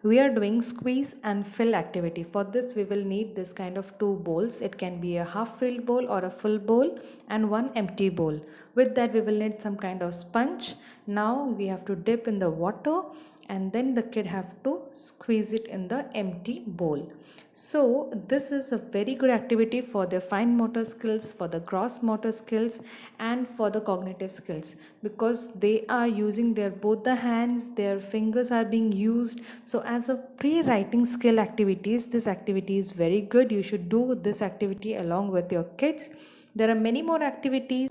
We are doing squeeze and fill activity. For this we will need this kind of two bowls. It can be a half filled bowl or a full bowl and one empty bowl. With that we will need some kind of sponge. Now we have to dip in the water and then the kid have to squeeze it in the empty bowl. So this is a very good activity for their fine motor skills, for the gross motor skills, and for the cognitive skills, because they are using their both the hands, their fingers are being used. So as a pre-writing skill activities, this activity is very good. You should do this activity along with your kids. There are many more activities.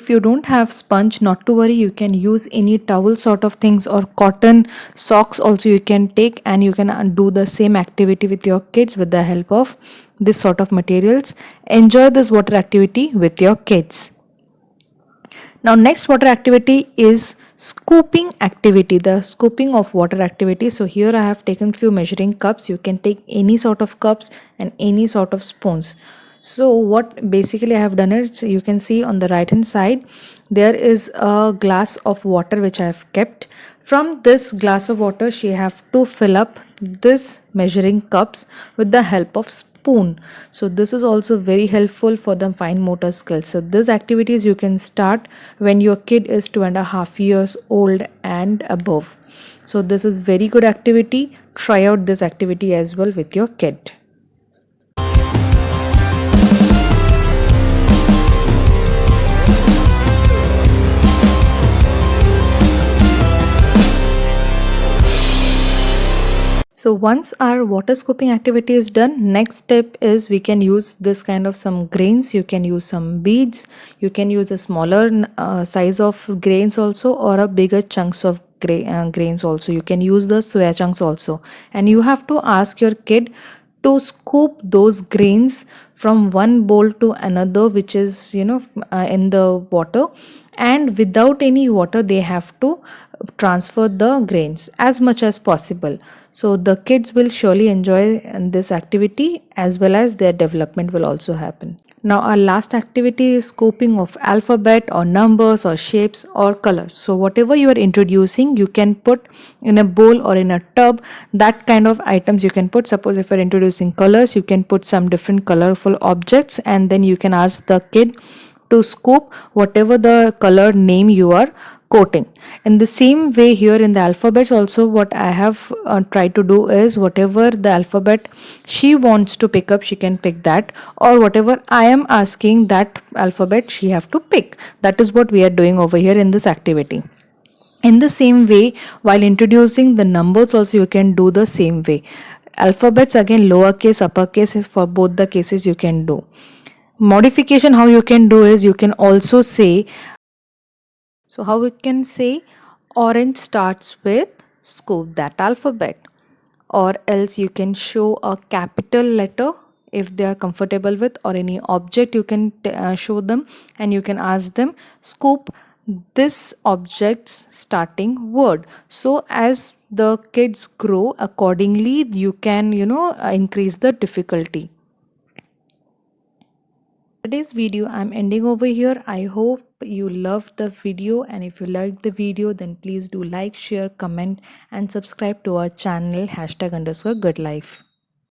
If you don't have sponge, not to worry, you can use any towel sort of things or cotton socks also you can take, and you can do the same activity with your kids with the help of this sort of materials. Enjoy this water activity with your kids. Now next water activity is scooping activity, the scooping of water activity. So here I have taken few measuring cups. You can take any sort of cups and any sort of spoons. So what basically I have done is, you can see on the right hand side there is a glass of water which I have kept. From this glass of water she have to fill up this measuring cups with the help of spoon. So this is also very helpful for the fine motor skills. So these activities you can start when your kid is 2.5 years old and above. So this is very good activity. Try out this activity as well with your kid. So once our water scooping activity is done, next step is we can use this kind of some grains. You can use some beads. You can use a smaller size of grains also, or a bigger chunks of grains also. You can use the soya chunks also. And you have to ask your kid to scoop those grains from one bowl to another, which is in the water, and without any water they have to transfer the grains as much as possible. So the kids will surely enjoy this activity, as well as their development will also happen. Now our last activity is scooping of alphabet or numbers or shapes or colors. So whatever you are introducing, you can put in a bowl or in a tub. That kind of items you can put. Suppose if you are introducing colors, you can put some different colorful objects, and then you can ask the kid to scoop whatever the color name you are quoting. In the same way, here in the alphabets also, what I have tried to do is, whatever the alphabet she wants to pick up, she can pick that, or whatever I am asking that alphabet she have to pick. That is what we are doing over here in this activity. In the same way, while introducing the numbers also, you can do the same way. Alphabets again, lowercase, uppercase, for both the cases you can do. Modification how you can do is, you can also say, so how we can say orange starts with scoop that alphabet, or else you can show a capital letter if they are comfortable with, or any object you can show them, and you can ask them scoop this object's starting word. So as the kids grow accordingly, you can increase the difficulty. Today's video I'm ending over here. I hope you loved the video, and if you liked the video, then please do like, share, comment, and subscribe to our channel #_goodlife.